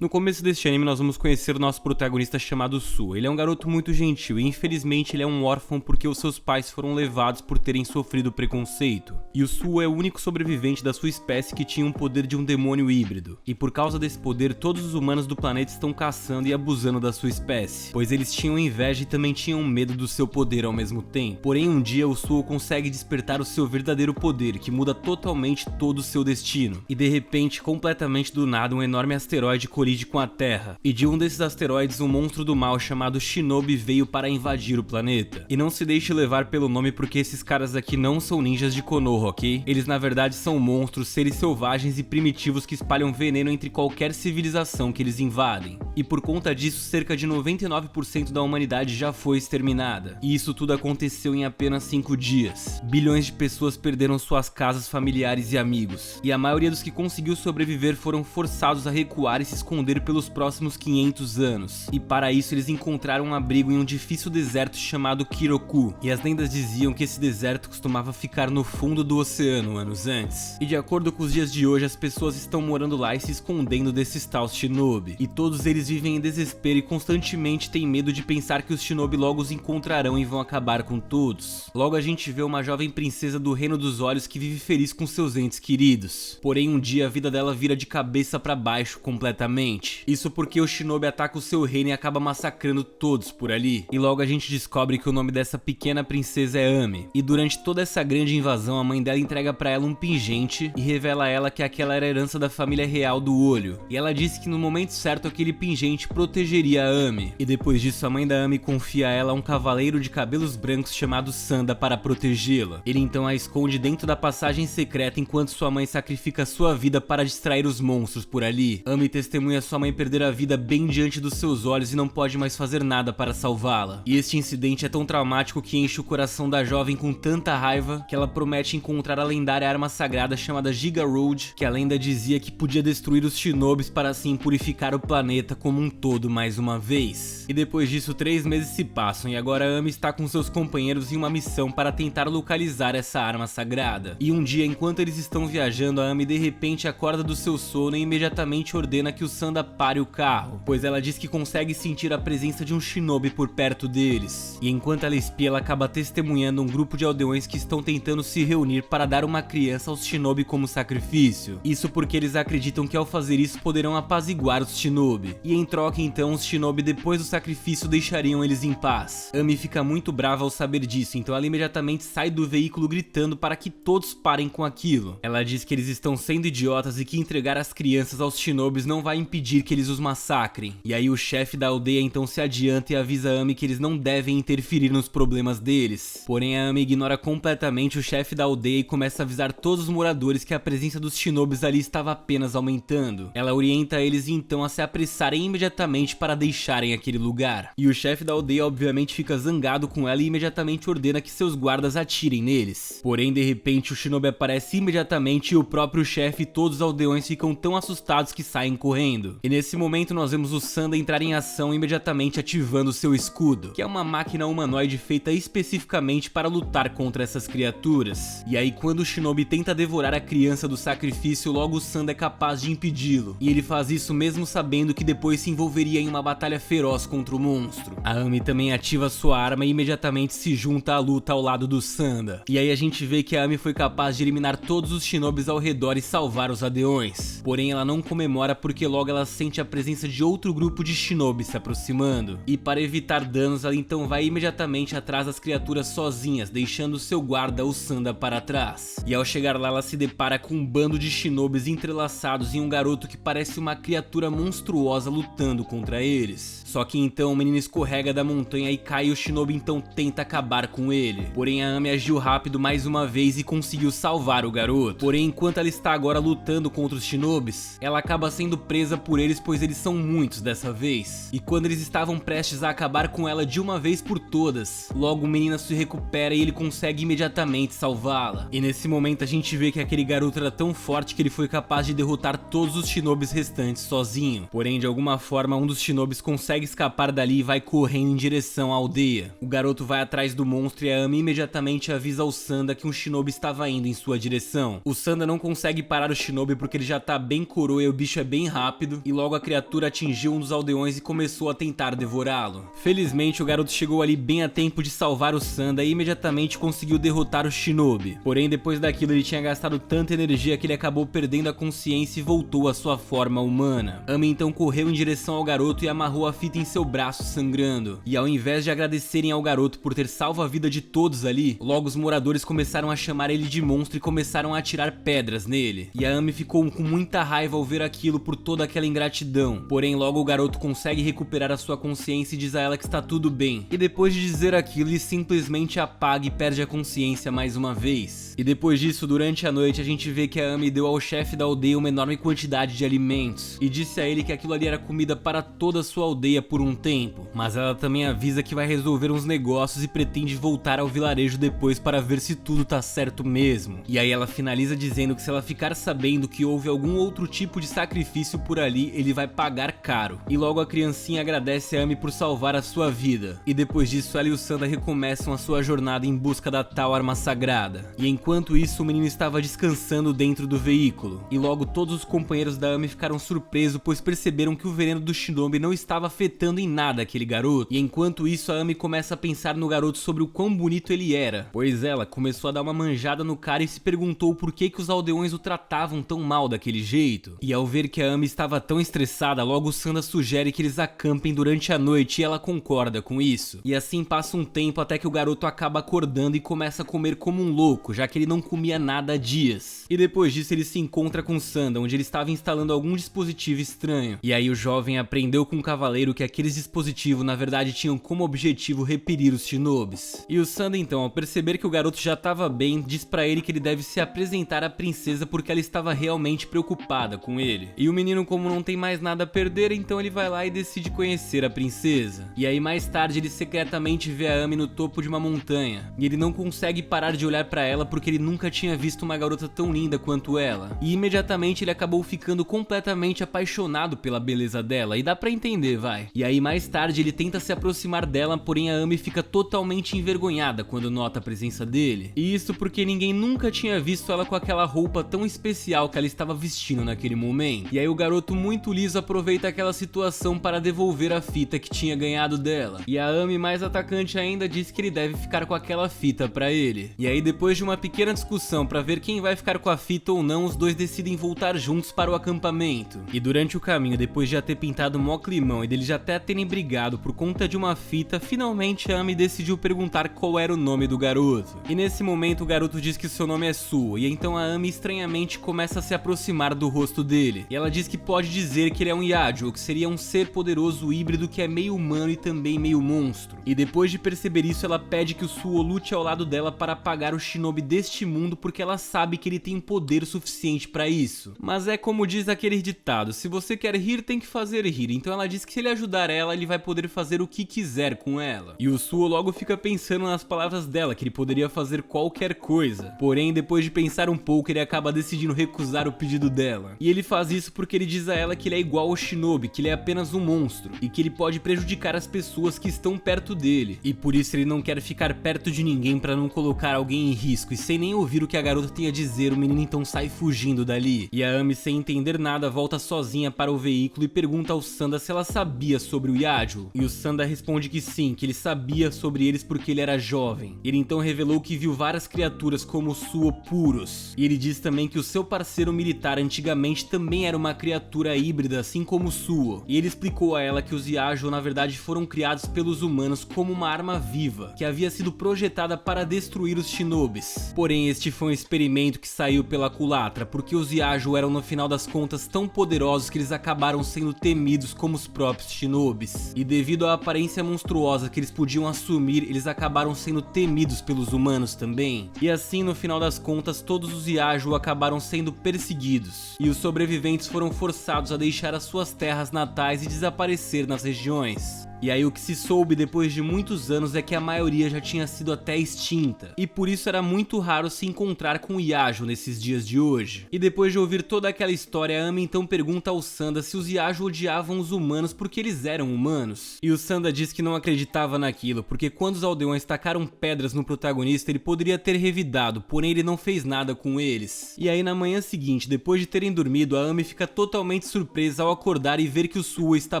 No começo deste anime nós vamos conhecer o nosso protagonista chamado Suo. Ele é um garoto muito gentil e infelizmente ele é um órfão porque os seus pais foram levados por terem sofrido preconceito. E o Suo é o único sobrevivente da sua espécie que tinha um poder de um demônio híbrido. E por causa desse poder todos os humanos do planeta estão caçando e abusando da sua espécie, pois eles tinham inveja e também tinham medo do seu poder ao mesmo tempo. Porém um dia o Suo consegue despertar o seu verdadeiro poder, que muda totalmente todo o seu destino. E de repente, completamente do nada, um enorme asteroide colide com a Terra, e de um desses asteroides um monstro do mal chamado Shinobi veio para invadir o planeta. E não se deixe levar pelo nome porque esses caras aqui não são ninjas de Konoha, ok? Eles na verdade são monstros, seres selvagens e primitivos que espalham veneno entre qualquer civilização que eles invadem. E por conta disso cerca de 99% da humanidade já foi exterminada. E isso tudo aconteceu em apenas 5 dias. Bilhões de pessoas perderam suas casas, familiares e amigos. E a maioria dos que conseguiu sobreviver foram forçados a recuar e se esconder pelos próximos 500 anos. E para isso eles encontraram um abrigo em um difícil deserto chamado Kiroku. E as lendas diziam que esse deserto costumava ficar no fundo do oceano anos antes. E de acordo com os dias de hoje, as pessoas estão morando lá e se escondendo desses tais Shinobi. E todos eles vivem em desespero e constantemente têm medo de pensar que os Shinobi logo os encontrarão e vão acabar com todos. Logo a gente vê uma jovem princesa do Reino dos Olhos que vive feliz com seus entes queridos. Porém um dia a vida dela vira de cabeça para baixo completamente. Isso porque o Shinobi ataca o seu reino e acaba massacrando todos por ali. E logo a gente descobre que o nome dessa pequena princesa é Ami. E durante toda essa grande invasão a mãe dela entrega pra ela um pingente e revela a ela que aquela era a herança da família real do olho. E ela disse que no momento certo aquele pingente protegeria a Ami. E depois disso a mãe da Ami confia a ela um cavaleiro de cabelos brancos chamado Sanda para protegê-la. Ele então a esconde dentro da passagem secreta enquanto sua mãe sacrifica sua vida para distrair os monstros por ali. Ami testemunha sua mãe perder a vida bem diante dos seus olhos e não pode mais fazer nada para salvá-la. E este incidente é tão traumático que enche o coração da jovem com tanta raiva que ela promete encontrar a lendária arma sagrada chamada Giga Road, que a lenda dizia que podia destruir os Shinobis para assim purificar o planeta como um todo mais uma vez. E depois disso 3 meses se passam e agora Ami está com seus companheiros em uma missão para tentar localizar essa arma sagrada. E um dia enquanto eles estão viajando, a Ami de repente acorda do seu sono e imediatamente ordena que o Sanda pare o carro, pois ela diz que consegue sentir a presença de um Shinobi por perto deles. E enquanto ela espia, ela acaba testemunhando um grupo de aldeões que estão tentando se reunir para dar uma criança aos Shinobi como sacrifício. Isso porque eles acreditam que ao fazer isso poderão apaziguar os Shinobi. E em troca então os Shinobi depois do sacrifício deixariam eles em paz. Ami fica muito brava ao saber disso, então ela imediatamente sai do veículo gritando para que todos parem com aquilo. Ela diz que eles estão sendo idiotas e que entregar as crianças aos Shinobis não vai impedir que eles os massacrem. E aí o chefe da aldeia então se adianta e avisa a Ami que eles não devem interferir nos problemas deles. Porém a Ami ignora completamente o chefe da aldeia e começa a avisar todos os moradores que a presença dos Shinobis ali estava apenas aumentando. Ela orienta eles então a se apressarem imediatamente para deixarem aquele lugar. E o chefe da aldeia obviamente fica zangado com ela e imediatamente ordena que seus guardas atirem neles. Porém de repente o Shinobi aparece imediatamente e o próprio chefe e todos os aldeões ficam tão assustados que saem correndo. E nesse momento nós vemos o Sanda entrar em ação imediatamente ativando seu escudo, que é uma máquina humanoide feita especificamente para lutar contra essas criaturas. E aí quando o Shinobi tenta devorar a criança do sacrifício, logo o Sanda é capaz de impedi-lo. E ele faz isso mesmo sabendo que depois se envolveria em uma batalha feroz contra o monstro. A Ami também ativa sua arma e imediatamente se junta à luta ao lado do Sanda. E aí a gente vê que a Ami foi capaz de eliminar todos os Shinobis ao redor e salvar os aldeões. Porém ela não comemora porque logo ela sente a presença de outro grupo de Shinobi se aproximando. E para evitar danos, ela então vai imediatamente atrás das criaturas sozinhas, deixando seu guarda, o Sanda, para trás. E ao chegar lá, ela se depara com um bando de Shinobis entrelaçados e um garoto que parece uma criatura monstruosa lutando contra eles. Só que então o menino escorrega da montanha e cai e o Shinobi então tenta acabar com ele. Porém a Ami agiu rápido mais uma vez e conseguiu salvar o garoto. Porém enquanto ela está agora lutando contra os Shinobis, ela acaba sendo presa por eles, pois eles são muitos dessa vez. E quando eles estavam prestes a acabar com ela de uma vez por todas, logo o menino se recupera e ele consegue imediatamente salvá-la. E nesse momento a gente vê que aquele garoto era tão forte que ele foi capaz de derrotar todos os Shinobis restantes sozinho. Porém de alguma forma um dos Shinobis consegue escapar dali e vai correndo em direção à aldeia. O garoto vai atrás do monstro e a Ami imediatamente avisa ao Sanda que um Shinobi estava indo em sua direção. O Sanda não consegue parar o Shinobi porque ele já tá bem coroa e o bicho é bem rápido, rápido e logo a criatura atingiu um dos aldeões e começou a tentar devorá-lo. Felizmente o garoto chegou ali bem a tempo de salvar o Sanda e imediatamente conseguiu derrotar o Shinobi. Porém depois daquilo ele tinha gastado tanta energia que ele acabou perdendo a consciência e voltou à sua forma humana. Ami então correu em direção ao garoto e amarrou a fita em seu braço sangrando. E ao invés de agradecerem ao garoto por ter salvo a vida de todos ali, logo os moradores começaram a chamar ele de monstro e começaram a atirar pedras nele. E a Ami ficou com muita raiva ao ver aquilo por toda aquela ingratidão. Porém logo o garoto consegue recuperar a sua consciência e diz a ela que está tudo bem. E depois de dizer aquilo ele simplesmente apaga e perde a consciência mais uma vez. E depois disso, durante a noite, a gente vê que a Ami deu ao chefe da aldeia uma enorme quantidade de alimentos e disse a ele que aquilo ali era comida para toda a sua aldeia por um tempo, mas ela também avisa que vai resolver uns negócios e pretende voltar ao vilarejo depois para ver se tudo tá certo mesmo. E aí ela finaliza dizendo que se ela ficar sabendo que houve algum outro tipo de sacrifício por ali, ele vai pagar caro. E logo a criancinha agradece a Ami por salvar a sua vida. E depois disso ela e o Sanda recomeçam a sua jornada em busca da tal arma sagrada. E enquanto isso o menino estava descansando dentro do veículo. E logo todos os companheiros da Ami ficaram surpresos pois perceberam que o veneno do Shinobi não estava afetando em nada aquele garoto. E enquanto isso a Ami começa a pensar no garoto sobre o quão bonito ele era, pois ela começou a dar uma manjada no cara e se perguntou por que os aldeões o tratavam tão mal daquele jeito. E ao ver que a Ami estava tão estressada, logo o Sanda sugere que eles acampem durante a noite e ela concorda com isso. E assim passa um tempo até que o garoto acaba acordando e começa a comer como um louco, já que ele não comia nada há dias. E depois disso ele se encontra com Sanda, onde ele estava instalando algum dispositivo estranho. E aí o jovem aprendeu com o cavaleiro que aqueles dispositivos na verdade tinham como objetivo repelir os Shinobis. E o Sanda então, ao perceber que o garoto já estava bem, diz pra ele que ele deve se apresentar à princesa porque ela estava realmente preocupada com ele. E o menino, como não tem mais nada a perder, então ele vai lá e decide conhecer a princesa. E aí mais tarde ele secretamente vê a Ami no topo de uma montanha. E ele não consegue parar de olhar pra ela porque ele nunca tinha visto uma garota tão linda quanto ela. E imediatamente ele acabou ficando completamente apaixonado pela beleza dela, e dá pra entender, vai. E aí mais tarde ele tenta se aproximar dela, porém a Ami fica totalmente envergonhada quando nota a presença dele. E isso porque ninguém nunca tinha visto ela com aquela roupa tão especial que ela estava vestindo naquele momento. E aí o garoto muito liso aproveita aquela situação para devolver a fita que tinha ganhado dela. E a Ami, mais atacante ainda, diz que ele deve ficar com aquela fita pra ele. E aí depois de uma pequena discussão pra ver quem vai ficar com a fita ou não, os dois decidem voltar juntos para o acampamento. E durante o caminho, depois de já ter pintado mó climão e deles já até terem brigado por conta de uma fita, finalmente a Ami decidiu perguntar qual era o nome do garoto. E nesse momento o garoto diz que seu nome é Suo, e então a Ami estranhamente começa a se aproximar do rosto dele. E ela diz que pode dizer que ele é um Yajo, que seria um ser poderoso híbrido que é meio humano e também meio monstro. E depois de perceber isso, ela pede que o Suo lute ao lado dela para apagar o Shinobi deste mundo porque ela sabe que ele tem poder suficiente para isso. Mas é como diz aquele ditado, se você quer rir tem que fazer rir, então ela diz que se ele ajudar ela, ele vai poder fazer o que quiser com ela. E o Suo logo fica pensando nas palavras dela, que ele poderia fazer qualquer coisa. Porém, depois de pensar um pouco, ele acaba decidindo recusar o pedido dela. E ele faz isso porque ele diz a ela que ele é igual ao Shinobi, que ele é apenas um monstro, e que ele pode prejudicar as pessoas que estão perto dele. E por isso ele não quer ficar perto de ninguém para não colocar alguém em risco, e sem nem ouvir o que a garota tem a dizer, o menino então sai fugindo dali. E a Ami, sem entender nada, volta sozinha para o veículo e pergunta ao Sanda se ela sabia sobre o Yajo. E o Sanda responde que sim, que ele sabia sobre eles porque ele era jovem. Ele então revelou que viu várias criaturas como Suo puros. E ele diz também que o seu parceiro militar antigamente também era uma criatura híbrida, assim como Suo. E ele explicou a ela que os Yajo na verdade foram criados pelos humanos como uma arma viva, que havia sido projetada para destruir os Shinobis. Porém, este foi um experimento que saiu pela culatra, porque os Yajo eram no final das contas tão poderosos que eles acabaram sendo temidos como os próprios Shinobis. E devido à aparência monstruosa que eles podiam assumir, eles acabaram sendo temidos pelos humanos também. E assim, no final das contas, todos os Yajo acabaram sendo perseguidos. E os sobreviventes foram forçados a deixar as suas terras natais e desaparecer nas regiões. E aí o que se soube depois de muitos anos é que a maioria já tinha sido até extinta, e por isso era muito raro se encontrar com o Yaju nesses dias de hoje. E depois de ouvir toda aquela história, a Amy então pergunta ao Sanda se os Yaju odiavam os humanos porque eles eram humanos. E o Sanda diz que não acreditava naquilo, porque quando os aldeões tacaram pedras no protagonista, ele poderia ter revidado, porém ele não fez nada com eles. E aí na manhã seguinte, depois de terem dormido, a Amy fica totalmente surpresa ao acordar e ver que o Suo está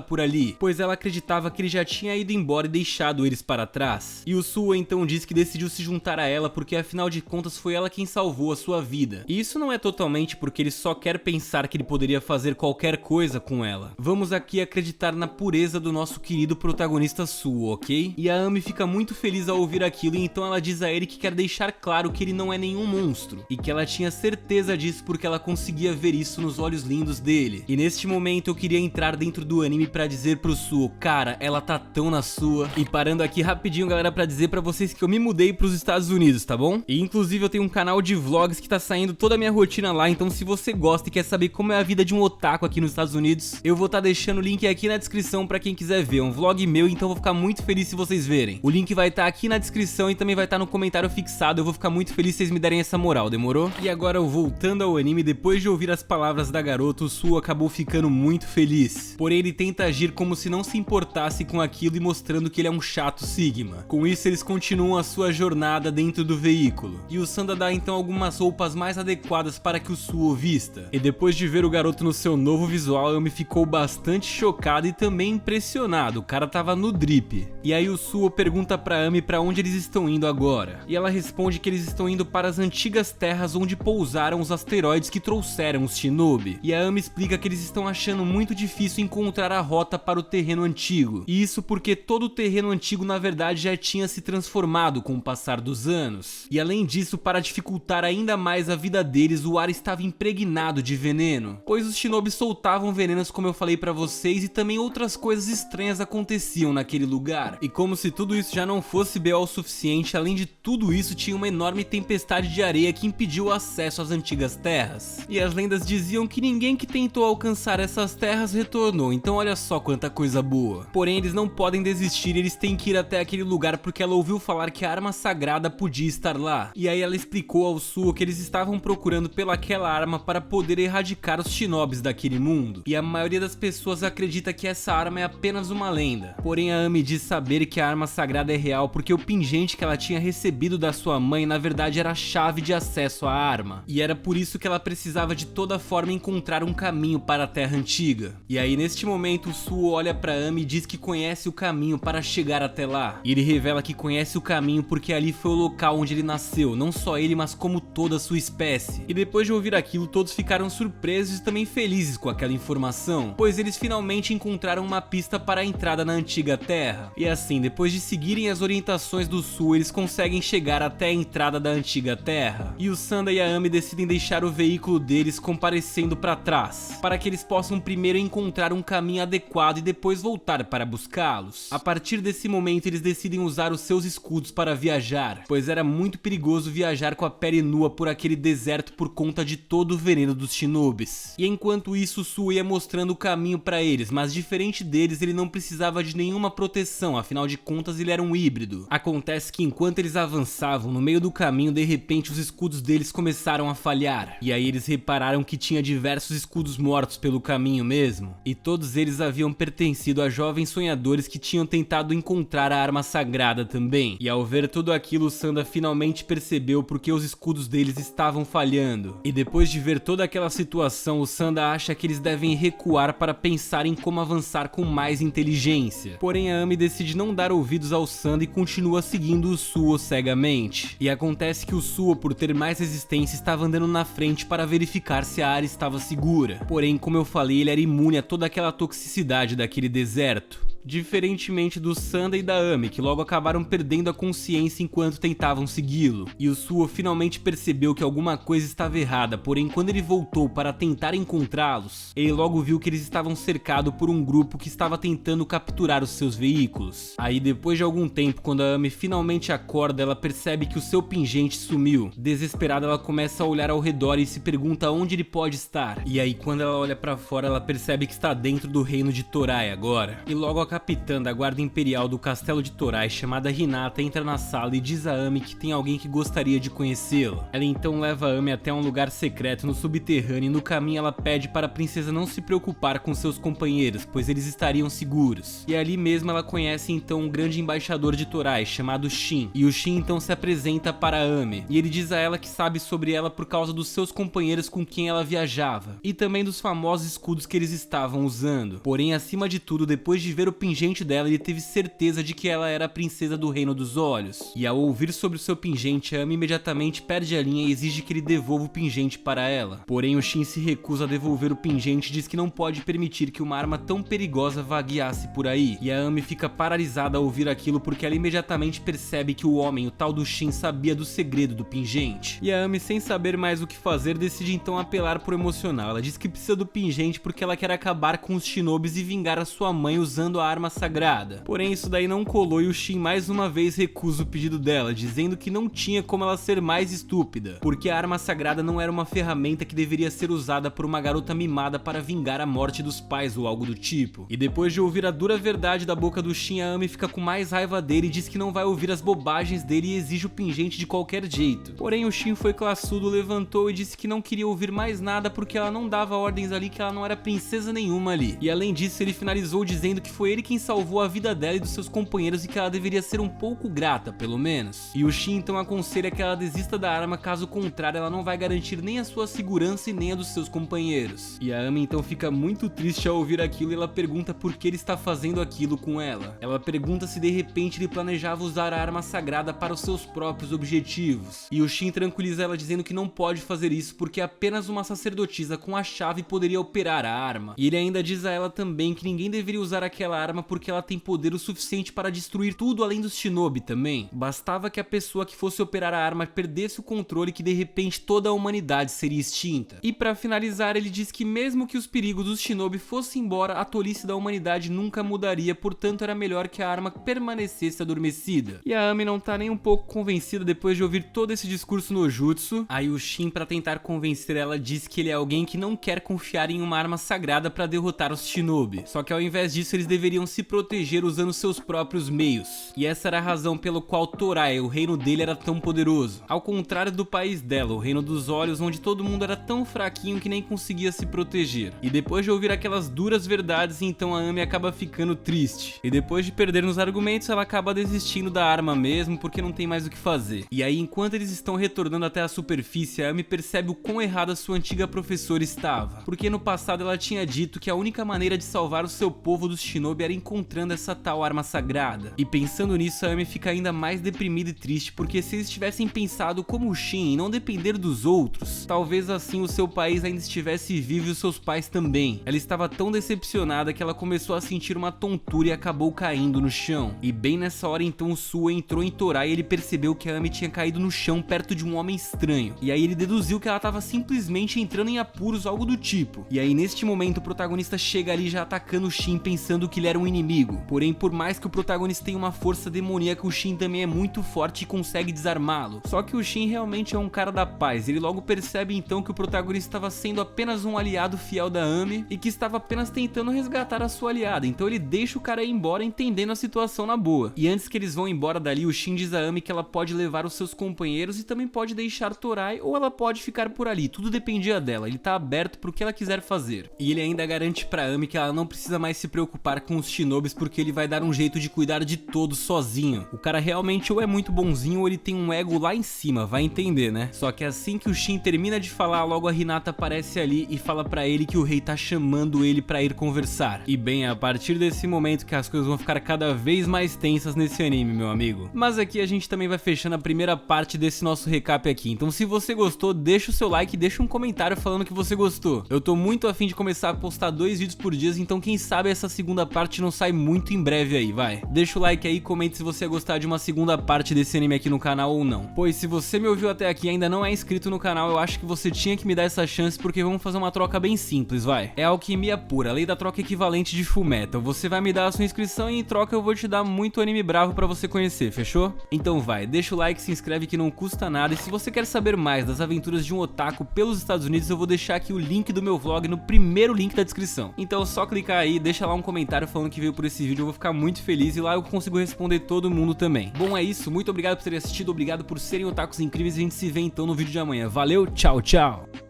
por ali, pois ela acreditava que ele já tinha ido embora e deixado eles para trás. E o Suo então diz que decidiu se juntar a ela porque afinal de contas foi ela quem salvou a sua vida. E isso não é totalmente porque ele só quer pensar que ele poderia fazer qualquer coisa com ela. Vamos aqui acreditar na pureza do nosso querido protagonista Suo, ok? E a Amy fica muito feliz ao ouvir aquilo, e então ela diz a ele que quer deixar claro que ele não é nenhum monstro, e que ela tinha certeza disso porque ela conseguia ver isso nos olhos lindos dele. E neste momento eu queria entrar dentro do anime pra dizer pro Suo, cara, ela tá tão na sua. E parando aqui rapidinho, galera, pra dizer pra vocês que eu me mudei pros Estados Unidos, tá bom? E inclusive eu tenho um canal de vlogs que tá saindo toda a minha rotina lá, então se você gosta e quer saber como é a vida de um otaku aqui nos Estados Unidos, eu vou tá deixando o link aqui na descrição pra quem quiser ver. É um vlog meu, então eu vou ficar muito feliz se vocês verem. O link vai estar aqui na descrição e também vai estar no comentário fixado. Eu vou ficar muito feliz se vocês me derem essa moral, demorou? E agora, voltando ao anime, depois de ouvir as palavras da garota, o Suo acabou ficando muito feliz. Porém, ele tenta agir como se não se importasse com aquilo e mostrando que ele é um chato Sigma. Com isso, eles continuam a sua jornada dentro do veículo. E o Sanda dá então algumas roupas mais adequadas para que o Suo vista. E depois de ver o garoto no seu novo visual, eu me ficou bastante chocado e também impressionado. O cara tava no drip. E aí o Suo pergunta pra Amy pra onde eles estão indo agora. E ela responde que eles estão indo para as antigas terras onde pousaram os asteroides que trouxeram os Shinobi. E a Amy explica que eles estão achando muito difícil encontrar a rota para o terreno antigo. E isso porque todo o terreno antigo na verdade já tinha se transformado com o passar dos anos. E além disso, para dificultar ainda mais a vida deles, o ar estava impregnado de veneno, pois os Shinobi soltavam venenos, como eu falei pra vocês, e também outras coisas estranhas aconteciam naquele lugar. E como se tudo isso já não fosse BO o suficiente, além de tudo isso tinha uma enorme tempestade de areia que impediu o acesso às antigas terras. E as lendas diziam que ninguém que tentou alcançar essas terras retornou, então olha só quanta coisa boa. Porém, eles não podem desistir, eles têm que ir até aquele lugar porque ela ouviu falar que a arma sagrada podia estar lá. E aí ela explicou ao Suo que eles estavam procurando pelaquela arma para poder erradicar os Shinobis daquele mundo. E a maioria das pessoas acredita que essa arma é apenas uma lenda. Porém, a Amy diz saber que a arma sagrada é real porque o pingente que ela tinha recebido da sua mãe na verdade era a chave de acesso à arma. E era por isso que ela precisava de toda forma encontrar um caminho para a Terra Antiga. E aí neste momento o Suo olha pra Amy e diz que conhece o caminho para chegar até lá. E ele revela que conhece o caminho porque ali foi o local onde ele nasceu, não só ele, mas como toda a sua espécie. E depois de ouvir aquilo, todos ficaram surpresos e também felizes com aquela informação, pois eles finalmente encontraram uma pista para a entrada na antiga Terra. E assim, depois de seguirem as orientações do Suo, eles conseguem chegar até a entrada da antiga Terra. E o Sanda e a Amy decidem deixar o veículo deles comparecendo para trás, para que eles possam primeiro encontrar um caminho adequado e depois voltar para buscá-los. A partir desse momento, eles decidem usar os seus escudos para viajar, pois era muito perigoso viajar com a pele nua por aquele deserto por conta de todo o veneno dos Shinobis. E enquanto isso, o Suo ia mostrando o caminho para eles, mas diferente deles, ele não precisava de nenhuma proteção, afinal de contas ele era um híbrido. Acontece que enquanto eles avançavam, no meio do caminho, de repente os escudos deles começaram a falhar. E aí eles repararam que tinha diversos escudos mortos pelo caminho mesmo, e todos eles haviam pertencido a jovens sonhadores que tinham tentado encontrar a arma sagrada também. E ao ver tudo aquilo, o Sanda finalmente percebeu porque os escudos deles estavam falhando. E depois de ver toda aquela situação, o Sanda acha que eles devem recuar para pensar em como avançar com mais inteligência. Porém, a Amy decide não dar ouvidos ao Sanda e continua seguindo o Suo cegamente. E acontece que o Suo, por ter mais resistência, estava andando na frente para verificar se a área estava segura. Porém, como eu falei, ele era imune a toda aquela toxicidade daquele deserto. Diferentemente do Sanda e da Amy, que logo acabaram perdendo a consciência enquanto tentavam segui-lo. E o Suo finalmente percebeu que alguma coisa estava errada, porém quando ele voltou para tentar encontrá-los, ele logo viu que eles estavam cercados por um grupo que estava tentando capturar os seus veículos. Aí depois de algum tempo, quando a Amy finalmente acorda, ela percebe que o seu pingente sumiu. Desesperada, ela começa a olhar ao redor e se pergunta onde ele pode estar. E aí quando ela olha para fora, ela percebe que está dentro do reino de Torai agora. E logo acaba capitã da guarda imperial do castelo de Torai chamada Hinata entra na sala e diz a Amy que tem alguém que gostaria de conhecê-la. Ela então leva a Amy até um lugar secreto no subterrâneo e no caminho ela pede para a princesa não se preocupar com seus companheiros, pois eles estariam seguros. E ali mesmo ela conhece então um grande embaixador de Torai chamado Shin, e o Shin então se apresenta para a Amy, e ele diz a ela que sabe sobre ela por causa dos seus companheiros com quem ela viajava, e também dos famosos escudos que eles estavam usando. Porém, acima de tudo, depois de ver o pingente dela, ele teve certeza de que ela era a princesa do Reino dos Olhos. E ao ouvir sobre o seu pingente, a Amy imediatamente perde a linha e exige que ele devolva o pingente para ela. Porém, o Shin se recusa a devolver o pingente e diz que não pode permitir que uma arma tão perigosa vagueasse por aí. E a Amy fica paralisada ao ouvir aquilo porque ela imediatamente percebe que o homem, o tal do Shin, sabia do segredo do pingente. E a Amy, sem saber mais o que fazer, decide então apelar pro emocional. Ela diz que precisa do pingente porque ela quer acabar com os shinobis e vingar a sua mãe usando a arma sagrada. Porém, isso daí não colou e o Shin mais uma vez recusa o pedido dela, dizendo que não tinha como ela ser mais estúpida, porque a arma sagrada não era uma ferramenta que deveria ser usada por uma garota mimada para vingar a morte dos pais ou algo do tipo. E depois de ouvir a dura verdade da boca do Shin, a Amy fica com mais raiva dele e diz que não vai ouvir as bobagens dele e exige o pingente de qualquer jeito. Porém, o Shin foi classudo, levantou e disse que não queria ouvir mais nada porque ela não dava ordens ali, que ela não era princesa nenhuma ali. E além disso, ele finalizou dizendo que foi ele quem salvou a vida dela e dos seus companheiros e que ela deveria ser um pouco grata, pelo menos. E o Shin então aconselha que ela desista da arma, caso contrário ela não vai garantir nem a sua segurança e nem a dos seus companheiros. E a Amy então fica muito triste ao ouvir aquilo e ela pergunta por que ele está fazendo aquilo com ela. Ela pergunta se de repente ele planejava usar a arma sagrada para os seus próprios objetivos. E o Shin tranquiliza ela dizendo que não pode fazer isso porque apenas uma sacerdotisa com a chave poderia operar a arma. E ele ainda diz a ela também que ninguém deveria usar aquela arma porque ela tem poder o suficiente para destruir tudo além dos shinobi também. Bastava que a pessoa que fosse operar a arma perdesse o controle que de repente toda a humanidade seria extinta. E para finalizar, ele diz que mesmo que os perigos dos shinobi fossem embora, a tolice da humanidade nunca mudaria, portanto era melhor que a arma permanecesse adormecida. E a Amy não tá nem um pouco convencida depois de ouvir todo esse discurso no jutsu. Aí o Shin, para tentar convencer ela, diz que ele é alguém que não quer confiar em uma arma sagrada para derrotar os shinobi. Só que ao invés disso eles deveriam se proteger usando seus próprios meios. E essa era a razão pelo qual Torai, o reino dele, era tão poderoso. Ao contrário do país dela, o Reino dos Olhos, onde todo mundo era tão fraquinho que nem conseguia se proteger. E depois de ouvir aquelas duras verdades, então a Amy acaba ficando triste. E depois de perder nos argumentos, ela acaba desistindo da arma mesmo, porque não tem mais o que fazer. E aí, enquanto eles estão retornando até a superfície, a Amy percebe o quão errada sua antiga professora estava. Porque no passado ela tinha dito que a única maneira de salvar o seu povo dos shinobi era encontrando essa tal arma sagrada. E pensando nisso, a Amy fica ainda mais deprimida e triste, porque se eles tivessem pensado como o Shin e não depender dos outros, talvez assim o seu país ainda estivesse vivo e os seus pais também. Ela estava tão decepcionada que ela começou a sentir uma tontura e acabou caindo no chão. E bem nessa hora então o Sua entrou em Torai e ele percebeu que a Amy tinha caído no chão perto de um homem estranho. E aí ele deduziu que ela estava simplesmente entrando em apuros, algo do tipo. E aí neste momento o protagonista chega ali já atacando o Shin, pensando que ele era um inimigo. Porém, por mais que o protagonista tenha uma força demoníaca, o Shin também é muito forte e consegue desarmá-lo. Só que o Shin realmente é um cara da paz. Ele logo percebe então que o protagonista estava sendo apenas um aliado fiel da Amy e que estava apenas tentando resgatar a sua aliada. Então ele deixa o cara ir embora, entendendo a situação na boa. E antes que eles vão embora dali, o Shin diz a Amy que ela pode levar os seus companheiros e também pode deixar Torai, ou ela pode ficar por ali. Tudo dependia dela. Ele tá aberto pro que ela quiser fazer. E ele ainda garante pra Amy que ela não precisa mais se preocupar com os shinobis, porque ele vai dar um jeito de cuidar de todos sozinho. O cara realmente ou é muito bonzinho ou ele tem um ego lá em cima, vai entender, né? Só que assim que o Shin termina de falar, logo a Hinata aparece ali e fala pra ele que o rei tá chamando ele pra ir conversar. E bem, a partir desse momento que as coisas vão ficar cada vez mais tensas nesse anime, meu amigo. Mas aqui a gente também vai fechando a primeira parte desse nosso recap aqui. Então se você gostou, deixa o seu like e deixa um comentário falando que você gostou. Eu tô muito afim de começar a postar 2 vídeos por dia, então quem sabe essa segunda parte não sai muito em breve aí, vai. Deixa o like aí e comente se você gostar de uma segunda parte desse anime aqui no canal ou não. Pois se você me ouviu até aqui e ainda não é inscrito no canal, eu acho que você tinha que me dar essa chance, porque vamos fazer uma troca bem simples, vai. É alquimia pura, a lei da troca equivalente de Fullmetal. Você vai me dar a sua inscrição e em troca eu vou te dar muito anime bravo pra você conhecer, fechou? Então vai, deixa o like, se inscreve que não custa nada, e se você quer saber mais das aventuras de um otaku pelos Estados Unidos, eu vou deixar aqui o link do meu vlog no primeiro link da descrição. Então é só clicar aí, deixa lá um comentário falando falando que veio por esse vídeo, eu vou ficar muito feliz e lá eu consigo responder todo mundo também. Bom, é isso, muito obrigado por terem assistido, obrigado por serem otakus incríveis e a gente se vê então no vídeo de amanhã. Valeu, tchau, tchau!